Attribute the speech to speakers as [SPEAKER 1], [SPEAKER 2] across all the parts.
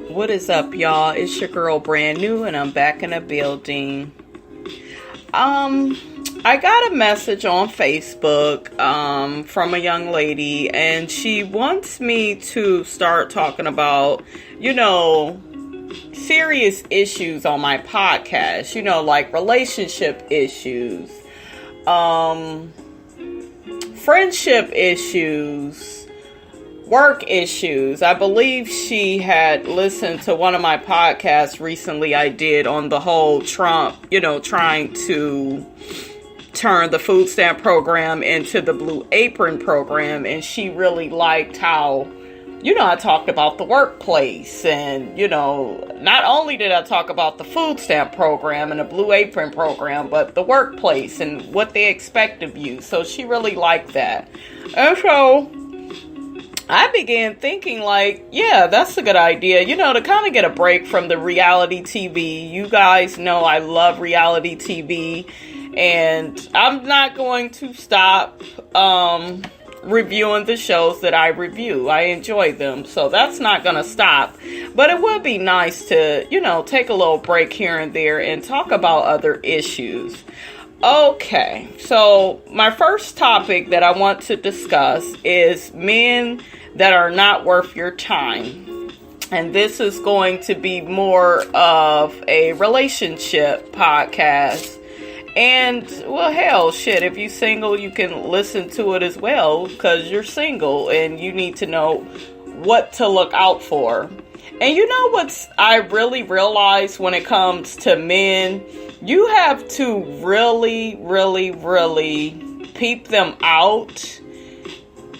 [SPEAKER 1] What is up, y'all? It's your girl Brand New, and I'm back in the building. I got a message on Facebook from a young lady, and she wants me to start talking about, serious issues on my podcast, like relationship issues, friendship issues, work issues. I believe she had listened to one of my podcasts recently I did on the whole Trump, trying to turn the food stamp program into the Blue Apron program. And she really liked how, I talked about the workplace. And, not only did I talk about the food stamp program and the Blue Apron program, but the workplace and what they expect of you. So she really liked that. And so I began thinking yeah, that's a good idea, to kind of get a break from the reality TV. You guys know I love reality TV, and I'm not going to stop reviewing the shows that I review. I enjoy them, so that's not going to stop. But it would be nice to, take a little break here and there and talk about other issues. Okay, so my first topic that I want to discuss is men that are not worth your time. And this is going to be more of a relationship podcast. And, well, hell, shit, if you're single, you can listen to it as well, because you're single and you need to know what to look out for. And you know what's I really realize when it comes to men? You have to really, really, really peep them out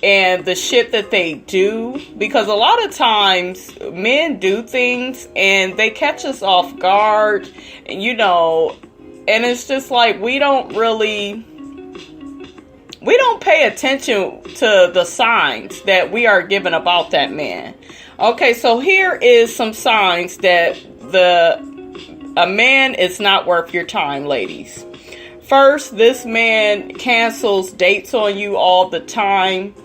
[SPEAKER 1] and the shit that they do, because a lot of times men do things and they catch us off guard, and and it's just like we don't pay attention to the signs that we are given about that man. Okay, so here is some signs that a man is not worth your time, ladies. First, this man cancels dates on you all the time.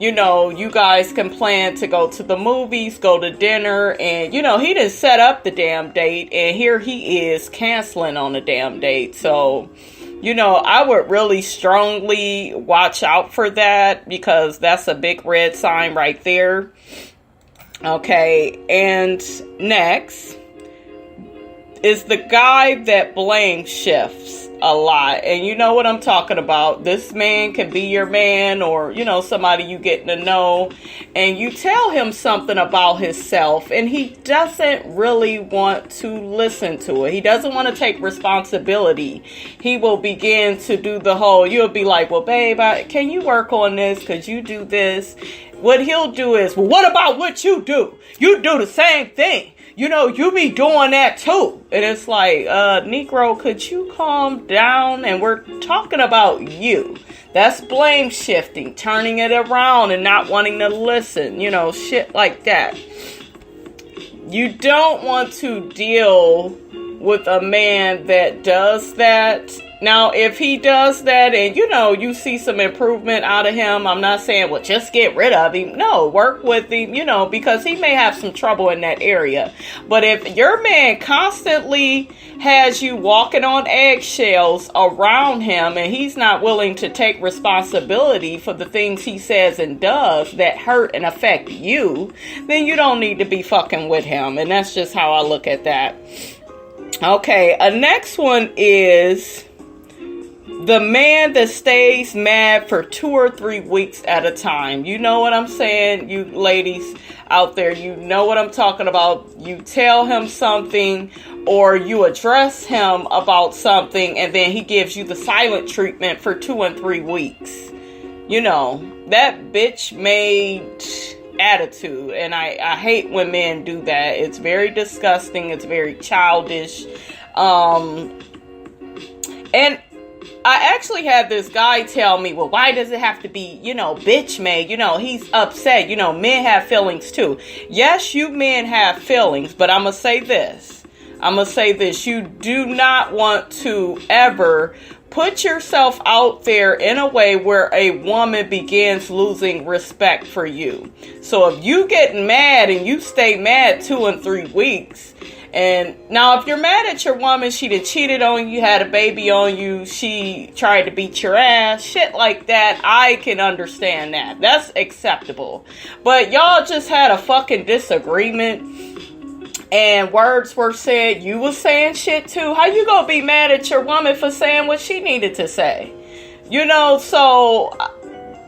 [SPEAKER 1] You guys can plan to go to the movies, go to dinner, and, he didn't set up the damn date, and here he is canceling on the damn date. So, I would really strongly watch out for that, because that's a big red sign right there. Okay, and next is the guy that blame shifts a lot. And you know what I'm talking about. This man can be your man, or, somebody you getting to know, and you tell him something about himself and he doesn't really want to listen to it. He doesn't want to take responsibility. He will begin to do the whole, you'll be like, well, babe, can you work on this? Because you do this. What he'll do is, well, what about what you do? You do the same thing. You be doing that too. And it's like, Negro, could you calm down? And we're talking about you. That's blame shifting, turning it around and not wanting to listen, shit like that. You don't want to deal with a man that does that. Now, if he does that and, you see some improvement out of him, I'm not saying, well, just get rid of him. No, work with him, because he may have some trouble in that area. But if your man constantly has you walking on eggshells around him and he's not willing to take responsibility for the things he says and does that hurt and affect you, then you don't need to be fucking with him. And that's just how I look at that. Okay, next one is the man that stays mad for 2 or 3 weeks at a time. You know what I'm saying, you ladies out there, you know what I'm talking about. You tell him something or you address him about something and then he gives you the silent treatment for 2 and 3 weeks. That bitch made attitude, and I hate when men do that. It's very disgusting. It's very childish. And I actually had this guy tell me, well, why does it have to be, bitch made? He's upset. Men have feelings too. Yes, you men have feelings, but I'm going to say this. You do not want to ever put yourself out there in a way where a woman begins losing respect for you. So if you get mad and you stay mad 2 and 3 weeks, and now if you're mad at your woman, she done cheated on you, had a baby on you, she tried to beat your ass, shit like that, I can understand that. That's acceptable. But y'all just had a fucking disagreement and words were said, you was saying shit too. How you gonna be mad at your woman for saying what she needed to say? You know, so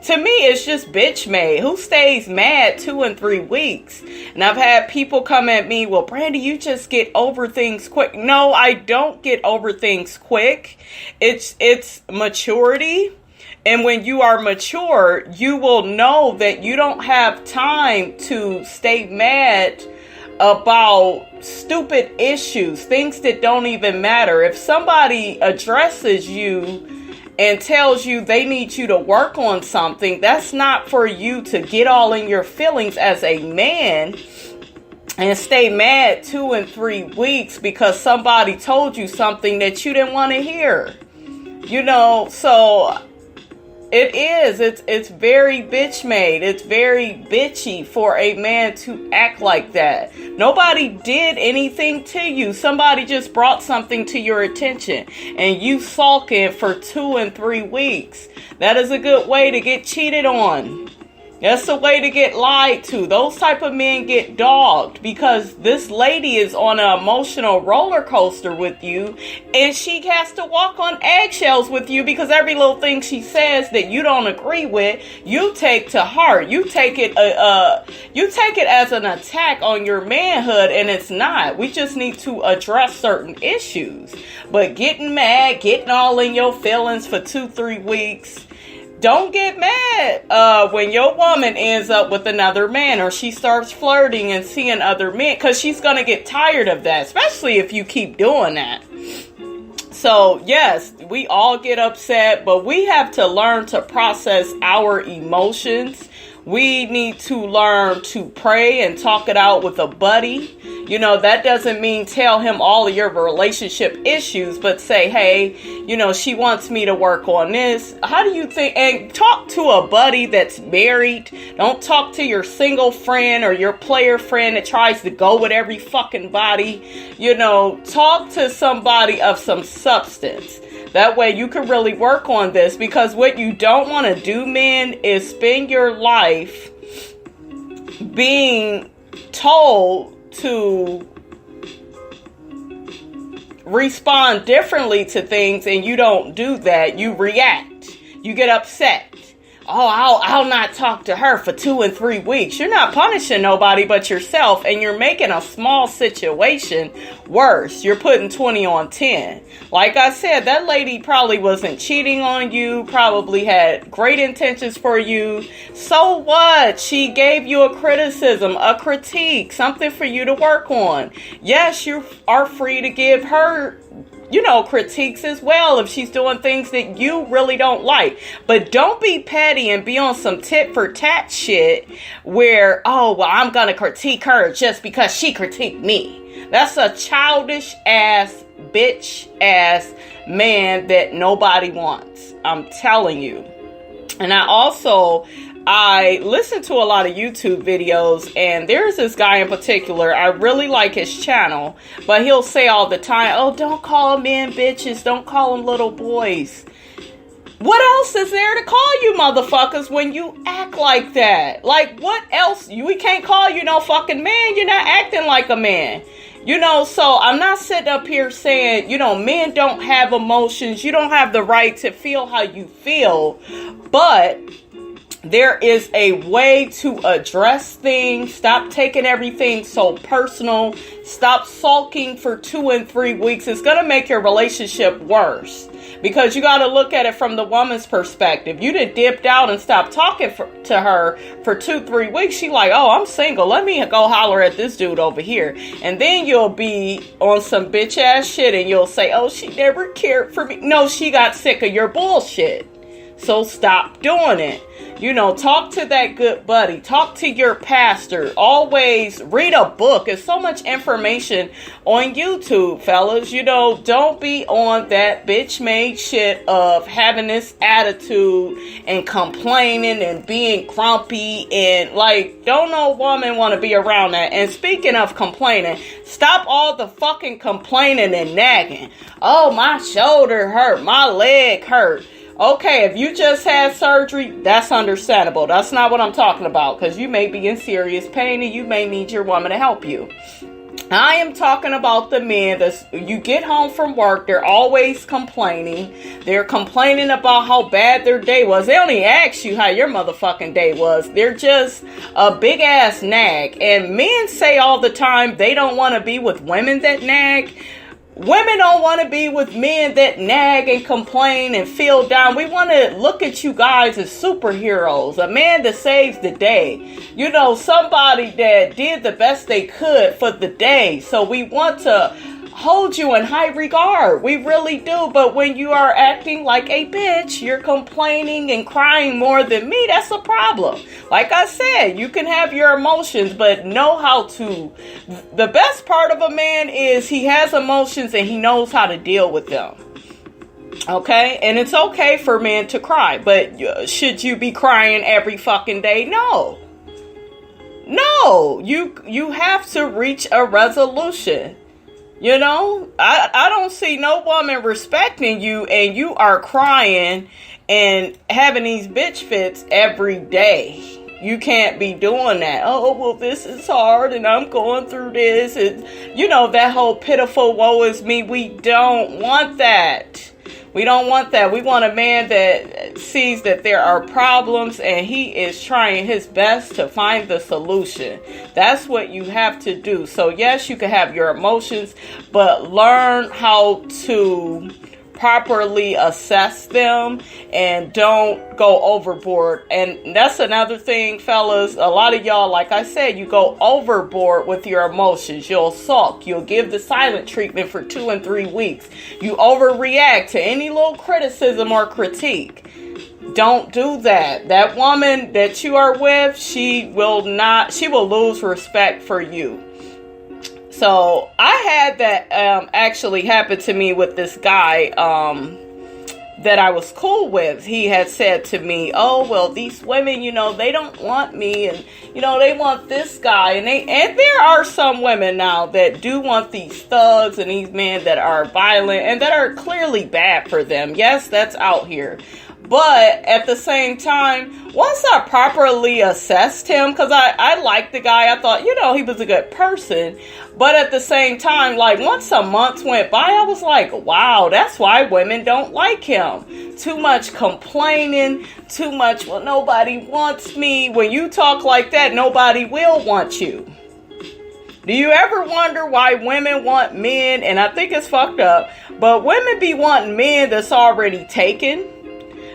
[SPEAKER 1] to me, it's just bitch made. Who stays mad 2 and 3 weeks? And I've had people come at me, well, Brandy, you just get over things quick. No, I don't get over things quick. It's maturity. And when you are mature, you will know that you don't have time to stay mad about stupid issues, things that don't even matter. If somebody addresses you and tells you they need you to work on something, that's not for you to get all in your feelings as a man and stay mad 2 and 3 weeks because somebody told you something that you didn't want to hear. You know, so it's very bitch made. It's very bitchy for a man to act like that. Nobody did anything to you. Somebody just brought something to your attention and you sulking for 2 and 3 weeks. That is a good way to get cheated on. That's the way to get lied to. Those type of men get dogged because this lady is on an emotional roller coaster with you and she has to walk on eggshells with you because every little thing she says that you don't agree with, you take to heart. You take it as an attack on your manhood, and it's not. We just need to address certain issues. But getting mad, getting all in your feelings for 2-3 weeks, don't get mad when your woman ends up with another man or she starts flirting and seeing other men, because she's going to get tired of that, especially if you keep doing that. So, yes, we all get upset, but we have to learn to process our emotions. We need to learn to pray and talk it out with a buddy. You know, that doesn't mean tell him all of your relationship issues, but say, hey, you know, she wants me to work on this. How do you think? And talk to a buddy that's married. Don't talk to your single friend or your player friend that tries to go with every fucking body. You know, talk to somebody of some substance. That way you can really work on this, because what you don't want to do, men, is spend your life being told to respond differently to things and you don't do that. You react. You get upset. Oh, I'll not talk to her for 2 and 3 weeks. You're not punishing nobody but yourself, and you're making a small situation worse. You're putting 20 on 10. Like I said, that lady probably wasn't cheating on you, probably had great intentions for you. So what? She gave you a criticism, a critique, something for you to work on. Yes, you are free to give her, you know, critiques as well if she's doing things that you really don't like. But don't be petty and be on some tit for tat shit where, oh, well, I'm gonna critique her just because she critiqued me. That's a childish ass, bitch ass man that nobody wants. I'm telling you. And I listen to a lot of YouTube videos, and there's this guy in particular. I really like his channel, but he'll say all the time, oh, don't call men bitches. Don't call them little boys. What else is there to call you motherfuckers when you act like that? Like, what else? We can't call you no fucking man. You're not acting like a man. You know, so I'm not sitting up here saying, you know, men don't have emotions. You don't have the right to feel how you feel. But there is a way to address things. Stop taking everything so personal. Stop sulking for 2 and 3 weeks. It's going to make your relationship worse. Because you got to look at it from the woman's perspective. You done dipped out and stopped talking to her for 2-3 weeks. She like, oh, I'm single. Let me go holler at this dude over here. And then you'll be on some bitch ass shit and you'll say, oh, she never cared for me. No, she got sick of your bullshit. So stop doing it. You know, talk to that good buddy. Talk to your pastor. Always read a book. There's so much information on YouTube, fellas. You know, don't be on that bitch made shit of having this attitude and complaining and being grumpy and like, don't no woman want to be around that. And speaking of complaining, stop all the fucking complaining and nagging. Oh, my shoulder hurt. My leg hurt. Okay, if you just had surgery, that's understandable. That's not what I'm talking about, because you may be in serious pain and you may need your woman to help you. I am talking about the men that you get home from work, they're always complaining. They're complaining about how bad their day was. They only ask you how your motherfucking day was. They're just a big ass nag. And men say all the time they don't want to be with women that nag. Women don't want to be with men that nag and complain and feel down. We want to look at you guys as superheroes. A man that saves the day. You know, somebody that did the best they could for the day. So we want to hold you in high regard. We really do. But when you are acting like a bitch, you're complaining and crying more than me, that's a problem. Like I said, you can have your emotions, but know how to. The best part of a man is he has emotions and he knows how to deal with them. Okay? And it's okay for men to cry, but should you be crying every fucking day? No. No. You have to reach a resolution. You know, I don't see no woman respecting you and you are crying and having these bitch fits every day. You can't be doing that. Oh, well, this is hard and I'm going through this. And, you know, that whole pitiful woe is me. We don't want that. We don't want that. We want a man that sees that there are problems and he is trying his best to find the solution. That's what you have to do. So yes, you can have your emotions, but learn how to properly assess them and don't go overboard. And that's another thing, fellas. A lot of y'all, like I said, you go overboard with your emotions. You'll sulk. You'll give the silent treatment for 2 and 3 weeks. You overreact to any little criticism or critique. Don't do that. That woman that you are with, she will lose respect for you. So I had that actually happen to me with this guy that I was cool with. He had said to me, oh, well, these women, you know, they don't want me and, you know, they want this guy. And there are some women now that do want these thugs and these men that are violent and that are clearly bad for them. Yes, that's out here. But at the same time, once I properly assessed him, because I liked the guy, I thought, you know, he was a good person. But at the same time, like once a month went by, I was like, wow, that's why women don't like him. Too much complaining, too much, well, nobody wants me. When you talk like that, nobody will want you. Do you ever wonder why women want men? And I think it's fucked up, but women be wanting men that's already taken.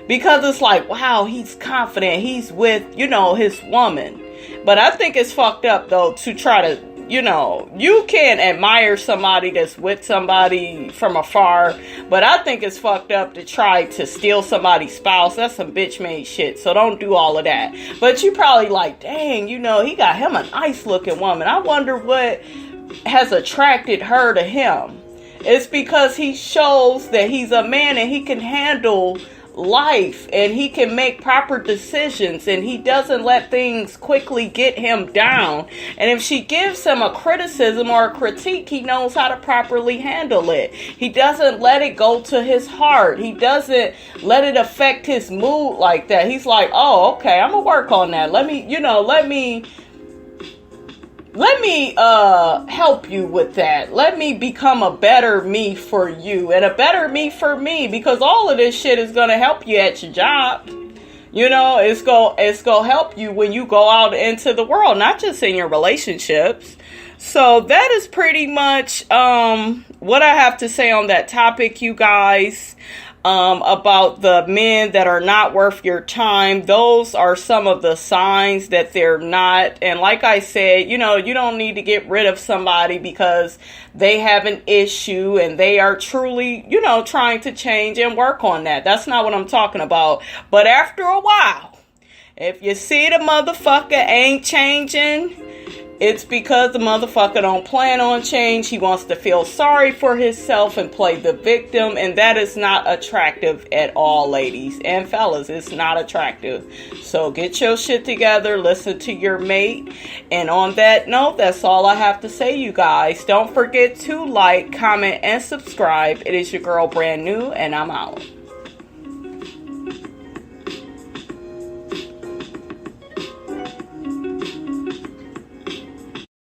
[SPEAKER 1] Because it's like, wow, he's confident. He's with, you know, his woman. But I think it's fucked up, though, to try to, you know, you can admire somebody that's with somebody from afar. But I think it's fucked up to try to steal somebody's spouse. That's some bitch made shit. So don't do all of that. But you probably like, dang, you know, he got him a nice looking woman. I wonder what has attracted her to him. It's because he shows that he's a man and he can handle life and he can make proper decisions and he doesn't let things quickly get him down. And if she gives him a criticism or a critique, he knows how to properly handle it. He doesn't let it go to his heart. He doesn't let it affect his mood like that. He's like, oh, okay, I'm gonna work on that. Let me help you with that. Let me become a better me for you and a better me for me, because all of this shit is going to help you at your job. You know, it's going to help you when you go out into the world, not just in your relationships. So that is pretty much what I have to say on that topic, you guys. about the men that are not worth your time. Those are some of the signs that they're not. And like I said, you don't need to get rid of somebody because they have an issue and they are truly, trying to change and work on that. That's not what I'm talking about. But after a while, if you see the motherfucker ain't changing, it's because the motherfucker don't plan on change. He wants to feel sorry for himself and play the victim. And that is not attractive at all, ladies and fellas. It's not attractive. So get your shit together. Listen to your mate. And on that note, that's all I have to say, you guys. Don't forget to like, comment, and subscribe. It is your girl, Brand New, and I'm out.